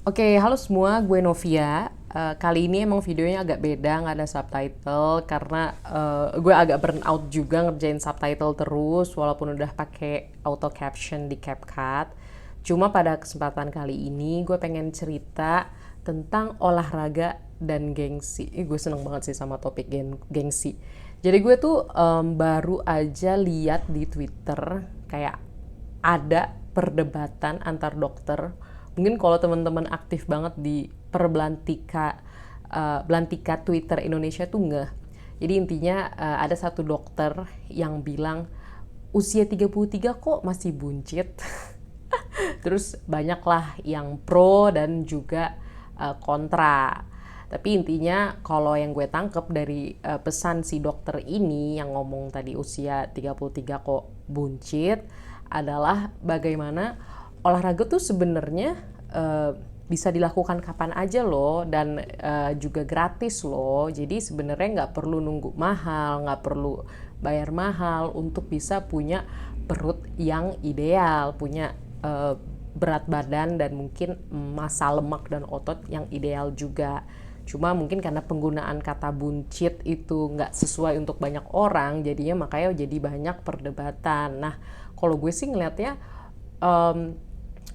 Oke, halo semua, gue Novia. Kali ini emang videonya agak beda, nggak ada subtitle karena gue agak burn out juga ngerjain subtitle terus walaupun udah pakai auto caption di CapCut. Cuma pada kesempatan kali ini gue pengen cerita tentang olahraga dan gengsi. Gue seneng banget sih sama topik gengsi. Jadi gue tuh baru aja lihat di Twitter kayak ada perdebatan antar dokter. Mungkin kalau teman-teman aktif banget di belantika Twitter Indonesia tuh nggak. Jadi intinya ada satu dokter yang bilang usia 33 kok masih buncit. Terus banyaklah yang pro dan juga kontra. Tapi intinya kalau yang gue tangkep dari pesan si dokter ini yang ngomong tadi usia 33 kok buncit adalah bagaimana olahraga tuh sebenarnya bisa dilakukan kapan aja loh dan juga gratis loh. Jadi sebenarnya nggak perlu nunggu mahal, nggak perlu bayar mahal untuk bisa punya perut yang ideal, punya berat badan dan mungkin massa lemak dan otot yang ideal juga. Cuma mungkin karena penggunaan kata buncit itu nggak sesuai untuk banyak orang, jadinya makanya jadi banyak perdebatan. Nah, kalau gue sih ngeliatnya,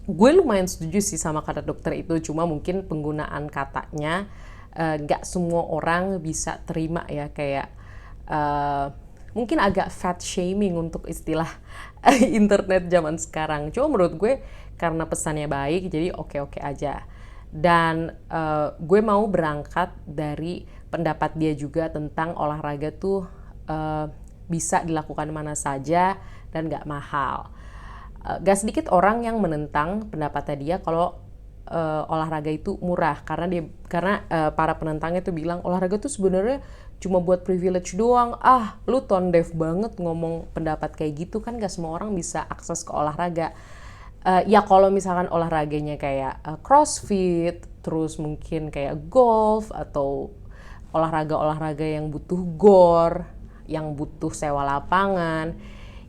gue lumayan setuju sih sama kata dokter itu. Cuma mungkin penggunaan katanya nggak semua orang bisa terima ya, kayak mungkin agak fat shaming untuk istilah internet zaman sekarang. Cuma menurut gue karena pesannya baik, jadi oke-oke aja. Dan gue mau berangkat dari pendapat dia juga tentang olahraga tuh bisa dilakukan mana saja dan gak mahal. Gak sedikit orang yang menentang pendapatnya dia kalau olahraga itu murah karena para penentangnya tuh bilang olahraga tuh sebenarnya cuma buat privilege doang. Lu tone deaf banget ngomong pendapat kayak gitu, kan gak semua orang bisa akses ke olahraga. Ya kalau misalkan olahraganya kayak crossfit, terus mungkin kayak golf atau olahraga-olahraga yang butuh gor, yang butuh sewa lapangan,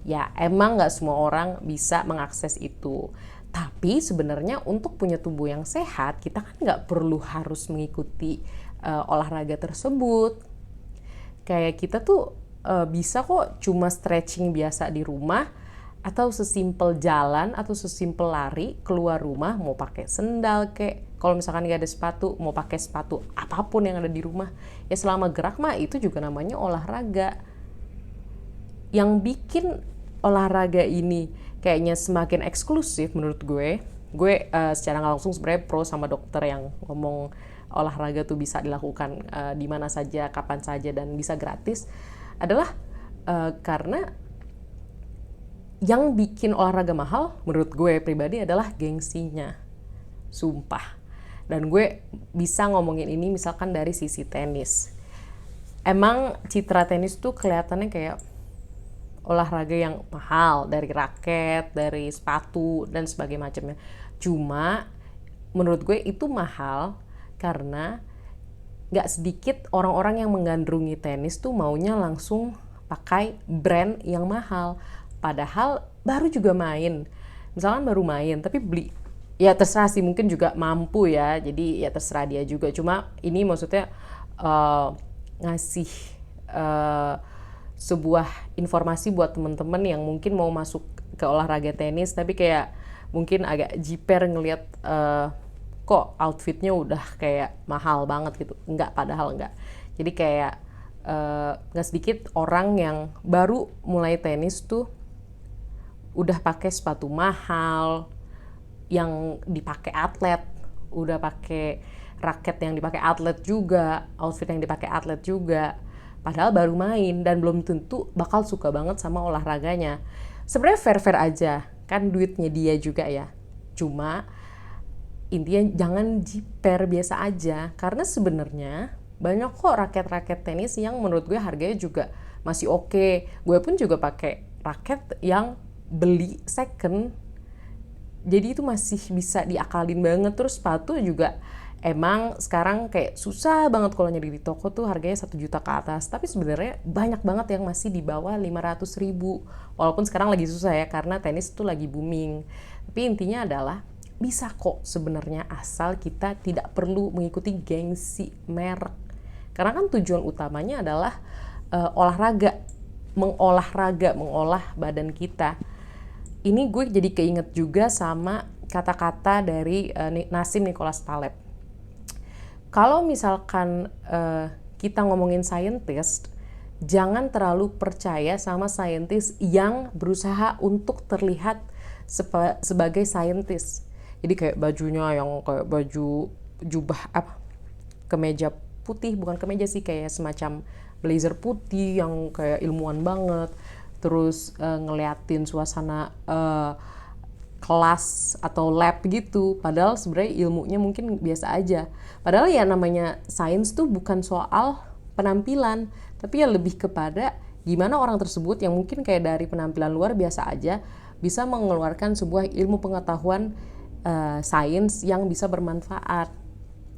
ya emang nggak semua orang bisa mengakses itu. Tapi sebenarnya untuk punya tubuh yang sehat, kita kan nggak perlu harus mengikuti olahraga tersebut. Kayak kita tuh bisa kok cuma stretching biasa di rumah, atau sesimpel jalan atau sesimpel lari keluar rumah, mau pakai sendal kek, kalau misalkan gak ada sepatu mau pakai sepatu apapun yang ada di rumah, ya selama gerak mah itu juga namanya olahraga. Yang bikin olahraga ini kayaknya semakin eksklusif menurut gue secara nggak langsung sebenarnya pro sama dokter yang ngomong olahraga tuh bisa dilakukan di mana saja, kapan saja dan bisa gratis, adalah karena yang bikin olahraga mahal menurut gue pribadi adalah gengsinya. Sumpah. Dan gue bisa ngomongin ini misalkan dari sisi tenis. Emang citra tenis tuh kelihatannya kayak olahraga yang mahal, dari raket, dari sepatu dan sebagainya macamnya. Cuma menurut gue itu mahal karena gak sedikit orang-orang yang menggandrungi tenis tuh maunya langsung pakai brand yang mahal. Padahal baru juga main, misalkan baru main tapi beli, ya terserah sih, mungkin juga mampu ya, jadi ya terserah dia juga. Cuma ini maksudnya ngasih sebuah informasi buat temen-temen yang mungkin mau masuk ke olahraga tenis tapi kayak mungkin agak jiper ngelihat kok outfitnya udah kayak mahal banget gitu. Enggak, padahal enggak. Jadi kayak nggak sedikit orang yang baru mulai tenis tuh udah pakai sepatu mahal yang dipakai atlet, udah pakai raket yang dipakai atlet juga, outfit yang dipakai atlet juga, padahal baru main dan belum tentu bakal suka banget sama olahraganya. Sebenarnya fair-fair aja, kan duitnya dia juga ya. Cuma intinya jangan jiper, biasa aja, karena sebenarnya banyak kok raket-raket tenis yang menurut gue harganya juga masih oke. Gue pun juga pakai raket yang beli second, jadi itu masih bisa diakalin banget. Terus sepatu juga emang sekarang kayak susah banget kalau nyari di toko tuh harganya 1 juta ke atas, tapi sebenarnya banyak banget yang masih di bawah 500.000, walaupun sekarang lagi susah ya karena tenis tuh lagi booming. Tapi intinya adalah bisa kok sebenarnya, asal kita tidak perlu mengikuti gengsi merek. Karena kan tujuan utamanya adalah olahraga, mengolah badan kita. Ini gue jadi keinget juga sama kata-kata dari Nassim Nicholas Taleb. Kalau misalkan kita ngomongin scientist, jangan terlalu percaya sama scientist yang berusaha untuk terlihat sebagai scientist. Jadi kayak bajunya yang kayak baju jubah kemeja putih, bukan kemeja sih, kayak semacam blazer putih yang kayak ilmuwan banget, terus ngeliatin suasana kelas atau lab gitu, padahal sebenarnya ilmunya mungkin biasa aja. Padahal ya namanya sains tuh bukan soal penampilan, tapi ya lebih kepada gimana orang tersebut yang mungkin kayak dari penampilan luar biasa aja bisa mengeluarkan sebuah ilmu pengetahuan sains yang bisa bermanfaat.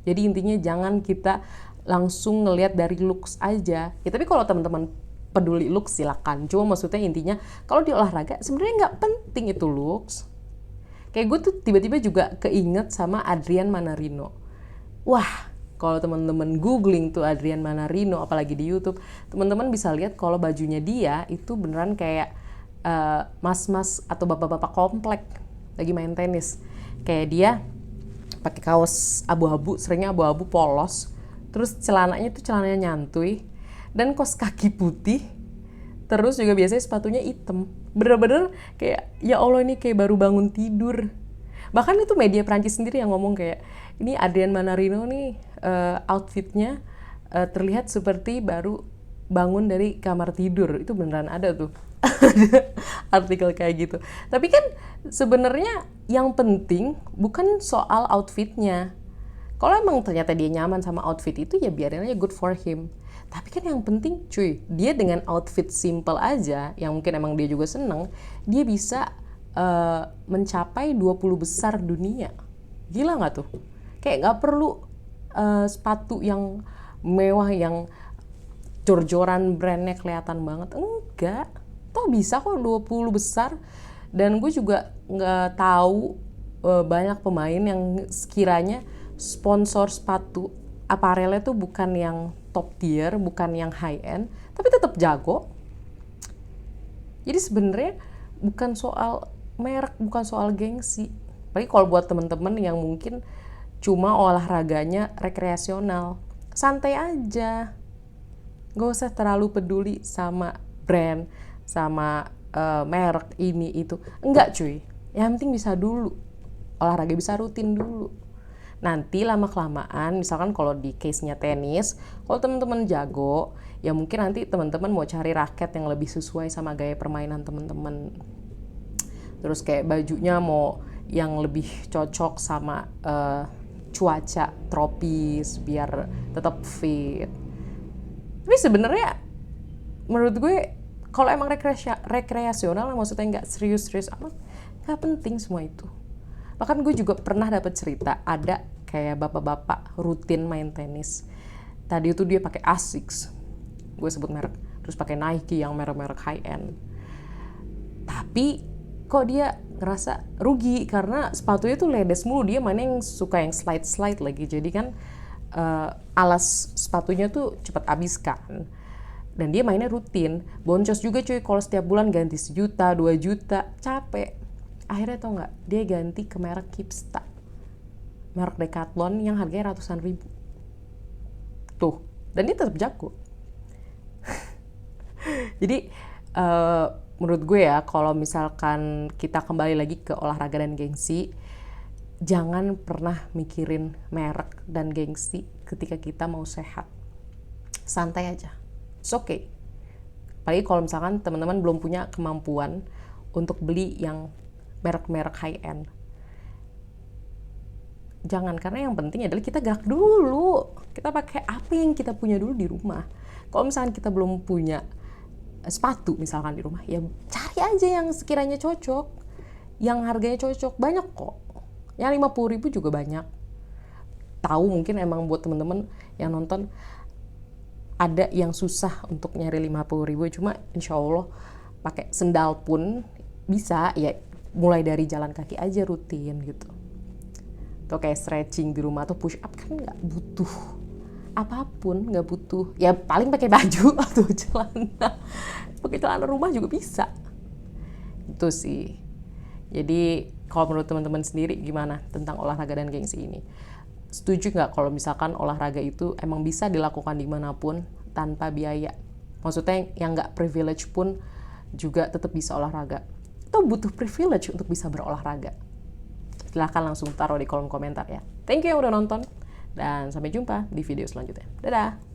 Jadi intinya jangan kita langsung ngelihat dari looks aja. Ya tapi kalau teman-teman peduli looks silakan. Cuma maksudnya intinya kalau di olahraga sebenarnya nggak penting itu looks. Kayak gue tuh tiba-tiba juga keinget sama Adrian Manarino. Wah, kalau teman-teman googling tuh Adrian Manarino, apalagi di YouTube, teman-teman bisa lihat kalau bajunya dia itu beneran kayak mas-mas atau bapak-bapak komplek lagi main tenis. Kayak dia pakai kaos abu-abu, seringnya abu-abu polos, terus celananya tuh celananya nyantui, dan kaos kaki putih, terus juga biasanya sepatunya hitam. Bener-bener kayak ya Allah ini kayak baru bangun tidur. Bahkan itu media Prancis sendiri yang ngomong kayak ini Adrian Manarino nih outfitnya terlihat seperti baru bangun dari kamar tidur. Itu beneran ada tuh artikel kayak gitu. Tapi kan sebenarnya yang penting bukan soal outfitnya. Kalau emang ternyata dia nyaman sama outfit itu ya biarin aja, good for him. Tapi kan yang penting cuy, dia dengan outfit simple aja, yang mungkin emang dia juga seneng, dia bisa mencapai 20 besar dunia. Gila gak tuh? Kayak gak perlu sepatu yang mewah, yang jor-joran brandnya kelihatan banget. Enggak, toh bisa kok 20 besar. Dan gue juga gak tahu banyak pemain yang sekiranya sponsor sepatu aparelnya tuh bukan yang top tier, bukan yang high end, tapi tetap jago. Jadi sebenarnya bukan soal merek, bukan soal gengsi. Apalagi kalau buat temen-temen yang mungkin cuma olahraganya rekreasional, santai aja, gak usah terlalu peduli sama brand, sama merek ini itu. Enggak cuy, yang penting bisa dulu olahraga, bisa rutin dulu. Nanti lama-kelamaan, misalkan kalau di case-nya tenis, kalau teman-teman jago, ya mungkin nanti teman-teman mau cari raket yang lebih sesuai sama gaya permainan teman-teman. Terus kayak bajunya mau yang lebih cocok sama cuaca tropis biar tetap fit. Tapi sebenarnya menurut gue kalau emang rekreasional, maksudnya nggak serius-serius amat, nggak penting semua itu. Bahkan gue juga pernah dapat cerita, ada kayak bapak-bapak rutin main tenis. Tadi itu dia pakai Asics, gue sebut merek, terus pakai Nike yang merek-merek high end. Tapi kok dia ngerasa rugi karena sepatunya tuh ledes mulu. Dia mana yang suka yang slide lagi, jadi kan alas sepatunya tuh cepat habis kan. Dan dia mainnya rutin, boncos juga cuy, kalau setiap bulan ganti 1 juta, 2 juta, capek. Akhirnya tau gak, dia ganti ke merek Kipsta, merek Decathlon yang harganya ratusan ribu. Tuh, dan dia tetap jago. Jadi menurut gue ya, kalau misalkan kita kembali lagi ke olahraga dan gengsi, jangan pernah mikirin merek dan gengsi ketika kita mau sehat. Santai aja, it's okay. Apalagi kalau misalkan teman-teman belum punya kemampuan untuk beli yang merek-merek high end. Jangan, karena yang penting adalah kita gerak dulu. Kita pakai apa yang kita punya dulu di rumah. Kalau misalkan kita belum punya sepatu misalkan di rumah, ya cari aja yang sekiranya cocok, yang harganya cocok. Banyak kok, yang 50 ribu juga banyak. Tahu mungkin emang buat teman-teman yang nonton ada yang susah untuk nyari 50 ribu, cuma insya Allah pakai sendal pun bisa ya, mulai dari jalan kaki aja rutin gitu. Atau kayak stretching di rumah atau push up kan nggak butuh apapun, nggak butuh. Ya paling pakai baju atau celana. Pakai celana rumah juga bisa. Itu sih. Jadi kalau menurut teman-teman sendiri gimana tentang olahraga dan gengsi ini? Setuju nggak kalau misalkan olahraga itu emang bisa dilakukan dimanapun tanpa biaya? Maksudnya yang nggak privilege pun juga tetap bisa olahraga. Atau butuh privilege untuk bisa berolahraga? Silahkan langsung taruh di kolom komentar ya. Thank you yang udah nonton. Dan sampai jumpa di video selanjutnya. Dadah!